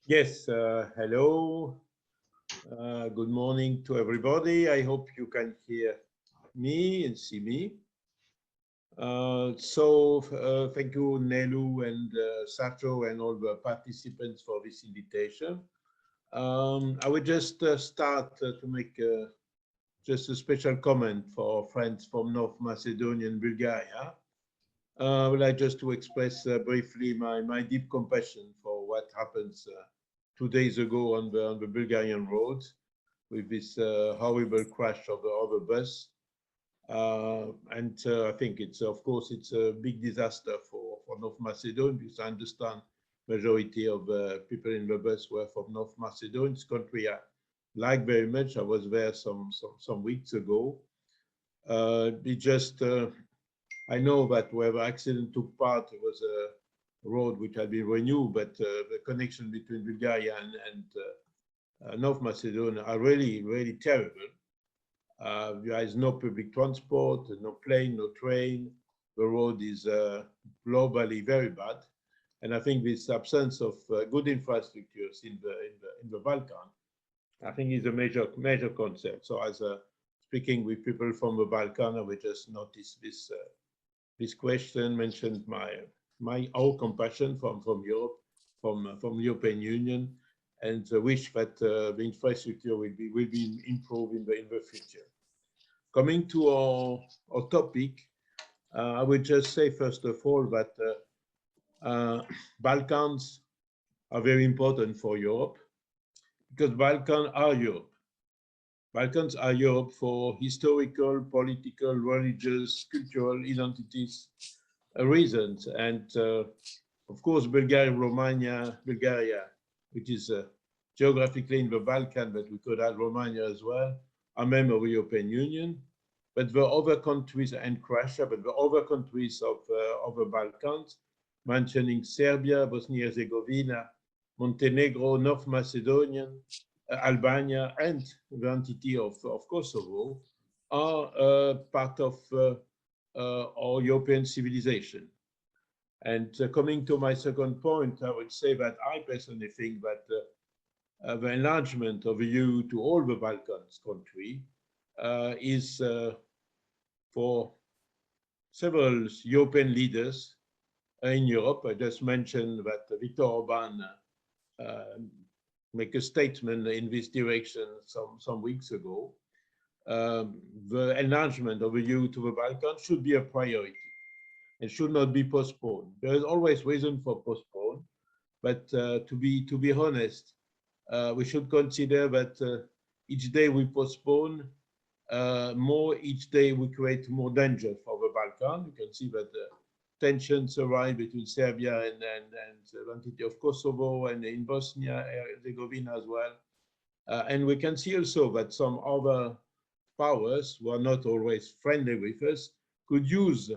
Yes, hello. Good morning to everybody. I hope you can hear me and see me. Thank you, Nelu and Sacho and all the participants for this invitation. I would just start to make just a special comment for friends from North Macedonia and Bulgaria. I would like just to express briefly my deep compassion for what happens 2 days ago on the Bulgarian roads with this horrible crash of a bus. I think of course, it's a big disaster for North Macedonia because I understand majority of people in the bus were from North Macedonia. It's country I like very much. I was there some weeks ago. It just I know that where the accident took part, it was a road which had been renewed, but the connection between Bulgaria and North Macedonia are really terrible. There is no public transport, no plane, no train. The road is globally very bad, and I think this absence of good infrastructures in the Balkan, I think, is a major concern. So, as speaking with people from the Balkan, I would just notice this question mentioned my our compassion from Europe, from the European Union, and wish that the infrastructure will be improved in the future. Coming to our topic, I would just say first of all that Balkans are very important for Europe because Balkans are Europe. Balkans are Europe for historical, political, religious, cultural identities reasons. And of course, Bulgaria, which is geographically in the Balkan, but we could add Romania as well, are member of the European Union. But the other countries, and Croatia, but the other countries of the Balkans, mentioning Serbia, Bosnia-Herzegovina, Montenegro, North Macedonia, Albania, and the entity of Kosovo, are part of our European civilization. And coming to my second point, I would say that I personally think that the enlargement of the EU to all the Balkans country is for several European leaders in Europe. I just mentioned that Viktor Orban make a statement in this direction some weeks ago. The enlargement of the EU to the Balkans should be a priority and should not be postponed. There is always reason for postpone, but to be honest, we should consider that each day we postpone more, each day we create more danger for the Balkan. You can see that tensions arise between Serbia and the entity of Kosovo and in Bosnia Herzegovina as well. And we can see also that some other powers who are not always friendly with us could use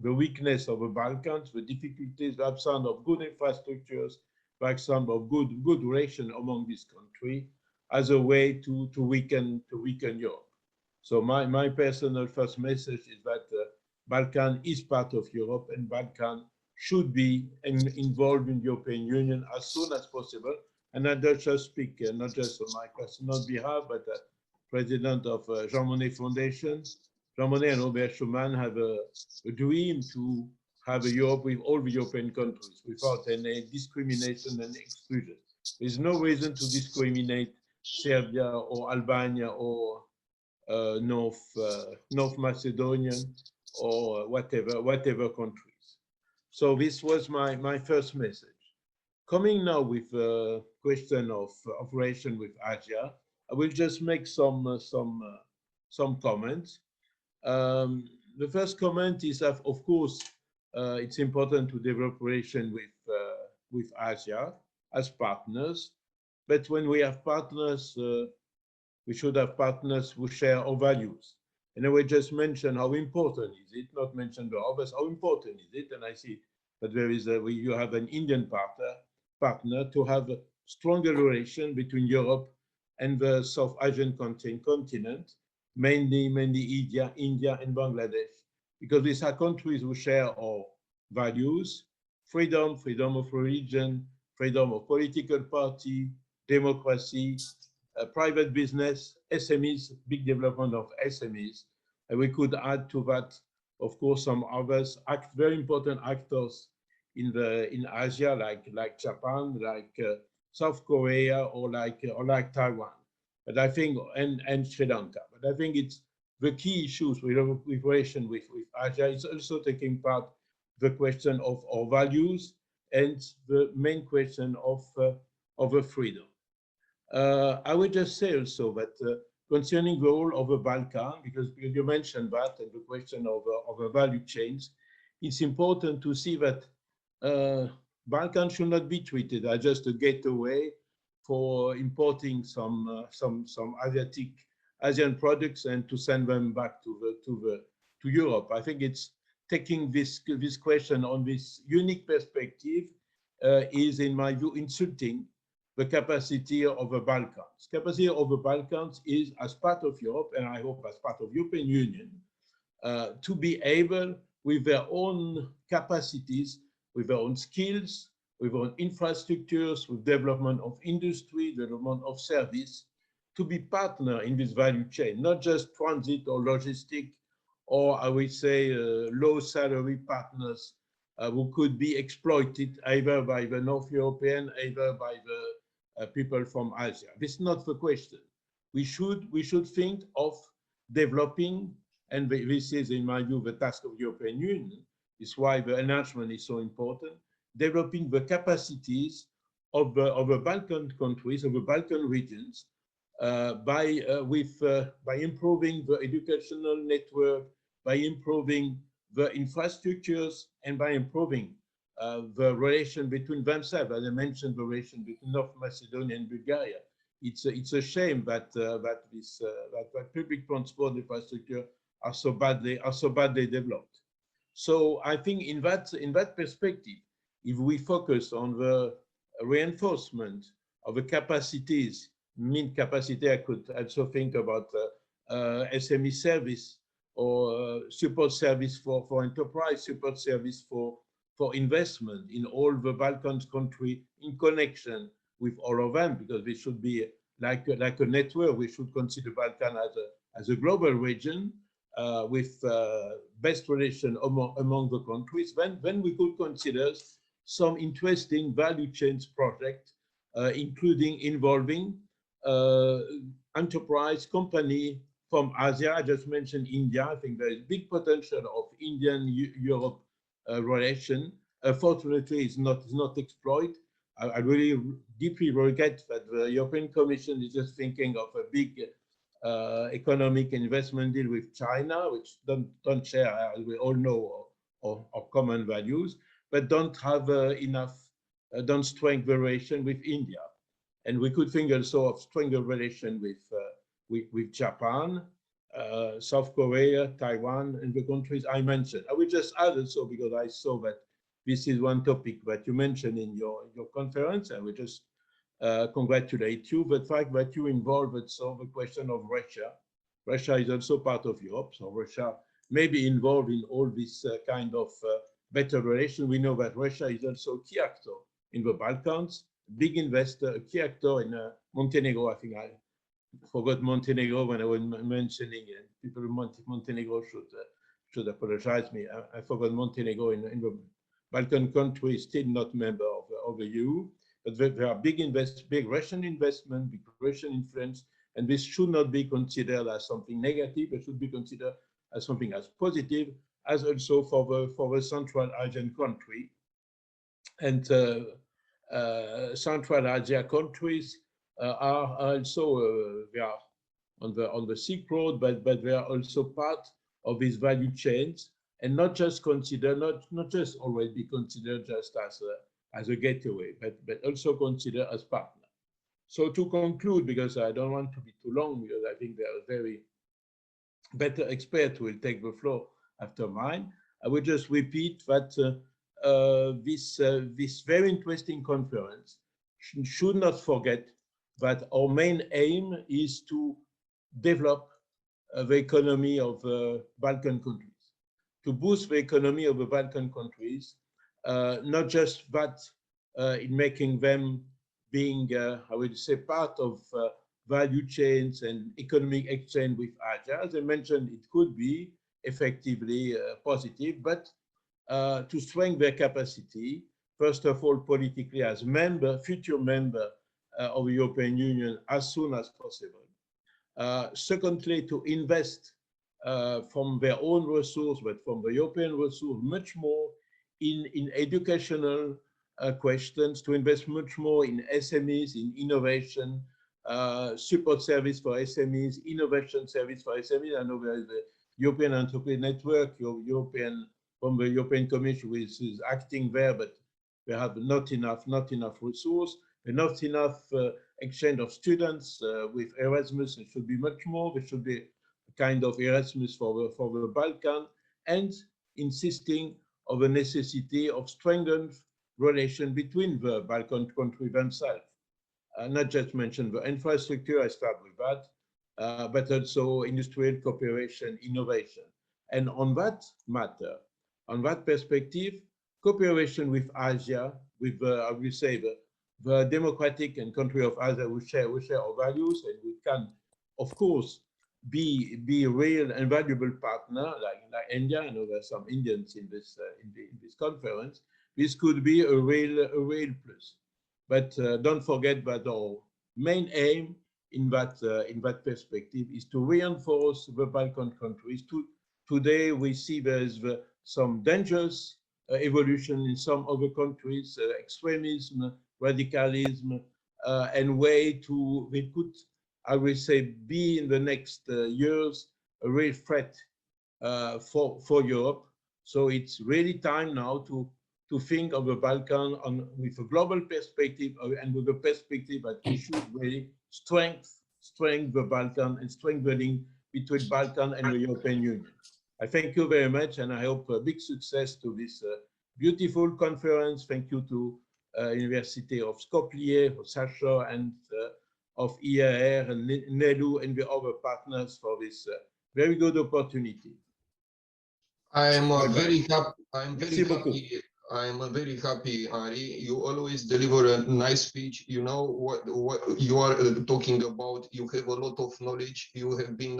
the weakness of the Balkans, the difficulties, the absence of good infrastructures, the absence of good relation among these countries, as a way to weaken Europe. So my personal first message is that Balkan is part of Europe, and Balkan should be involved in the European Union as soon as possible. And I don't just speak, not just on my personal behalf, but president of Jean Monnet Foundation. Jean Monnet and Robert Schuman have a dream to have a Europe with all the European countries without any discrimination and exclusion. There's no reason to discriminate Serbia or Albania or North Macedonian or whatever countries. So this was my first message. Coming now with a question of relation with Asia, I will just make some comments. The first comment is that, of course, it's important to develop relation with Asia as partners. But when we have partners, we should have partners who share our values. And I will just mention how important is it, not mention the others, how important is it. And I see that there is you have an Indian partner to have a stronger relation between Europe and the South Asian continent, mainly India and Bangladesh, because these are countries who share our values, freedom of religion, freedom of political party, democracy, private business, SMEs, big development of SMEs. And we could add to that, of course, some others, very important actors in Asia, like Japan, like South Korea, or like Taiwan. But I think, and Sri Lanka. But I think it's the key issues with relation with Asia is also taking part the question of our values and the main question of a freedom. I would just say also that concerning the role of the Balkan, because you mentioned that and the question of the value chains, it's important to see that Balkan should not be treated as just a gateway for importing some Asian products and to send them back to Europe. I think it's taking this question on this unique perspective is, in my view, insulting the capacity of the Balkans. Capacity of the Balkans is, as part of Europe, and I hope as part of European Union, to be able, with their own capacities, with their own skills, with their own infrastructures, with development of industry, development of service, to be partner in this value chain, not just transit or logistic, or I would say low salary partners who could be exploited either by the North European, either by the people from Asia. This is not the question. We should think of developing, and this is, in my view, the task of the European Union. Is why the enlargement is so important. Developing the capacities of the Balkan countries, of the Balkan regions, by improving the educational network, by improving the infrastructures, and by improving the relation between themselves. As I mentioned, the relation between North Macedonia and Bulgaria. It's a shame that public transport infrastructure are so badly developed. So I think in that perspective, if we focus on the reinforcement of the capacities, capacity, I could also think about SME service, or support service for enterprise, support service for investment in all the Balkans country, in connection with all of them, because we should be like a network. We should consider Balkan as a global region with best relation among the countries. Then we could consider some interesting value chains project, including involving enterprise company from Asia. I just mentioned India. I think there is big potential of Indian-Europe relation. Fortunately, it's not exploited. I really deeply regret that the European Commission is just thinking of a big economic investment deal with China, which don't share, as we all know, our common values, but don't have don't strengthen the relation with India. And we could think also of stronger relation with Japan, South Korea, Taiwan, and the countries I mentioned. I will just add also, because I saw that this is one topic that you mentioned in your conference. I will just congratulate you. The fact that you involved also the question of Russia. Russia is also part of Europe, so Russia may be involved in all this kind of better relation. We know that Russia is also a key actor in the Balkans, big investor, a key actor in Montenegro. I think I forgot Montenegro when I was mentioning it. People in Montenegro should apologize me. I forgot Montenegro in the Balkan country, still not member of the EU, but there are big Russian investment, big Russian influence, and this should not be considered as something negative. It should be considered as something as positive, as also for the Central Asian country. And Central Asia countries are also they are on the Silk Road, but they are also part of these value chains, and not just always be considered just as a gateway, but also considered as partner. So to conclude, because I don't want to be too long, because I think there are very better experts who will take the floor after mine, I will just repeat that this very interesting conference should not forget that our main aim is to develop the economy of the Balkan countries, to boost the economy of the Balkan countries, not just that in making them being, I would say, part of value chains and economic exchange with Asia. As I mentioned, it could be effectively positive, but to strengthen their capacity, first of all, politically as member, future member of the European Union as soon as possible. Secondly, to invest from their own resource, but from the European resource, much more in educational questions, to invest much more in SMEs, in innovation, support service for SMEs, innovation service for SMEs. I know there is the European Entrepreneur Network, from the European Commission, which is acting there, but we have not enough resource, not enough exchange of students with Erasmus. It should be much more. There should be a kind of Erasmus for the Balkan, and insisting of the necessity of strengthened relation between the Balkan countries themselves. Not just mention the infrastructure, I start with that, but also industrial cooperation, innovation. And on that matter, on that perspective, cooperation with Asia, with, I will say, the democratic and country of Asia, we share our values, and we can, of course, be a real and valuable partner, like India. I know there's some Indians in this this conference. This could be a real plus. But don't forget that our main aim in that perspective is to reinforce the Balkan countries. Today we see there's some dangerous evolution in some other countries, extremism, radicalism, and way to, they could, I will say, be in the next years a real threat for Europe. So it's really time now to think of the Balkan with a global perspective, and with the perspective that we should really strengthen the Balkan and strengthen the link between Balkan and the European Union. I thank you very much, and I hope a big success to this beautiful conference. Thank you to University of Skopje, of Sasha, and of IAR and NELU and the other partners for this very good opportunity. I am very happy. I am very happy, Henri. You always deliver a nice speech. You know what you are talking about. You have a lot of knowledge. You have been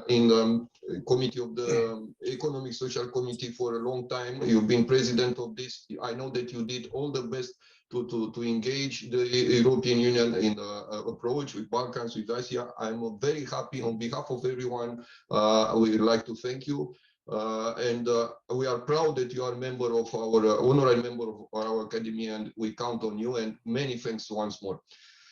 in the committee of the Economic Social Committee for a long time. You've been president of this. I know that you did all the best to engage the European Union in the approach with Balkans, with Asia. I'm very happy on behalf of everyone. We would like to thank you. And we are proud that you are a member of our honorary member of our academy, and we count on you. And many thanks once more.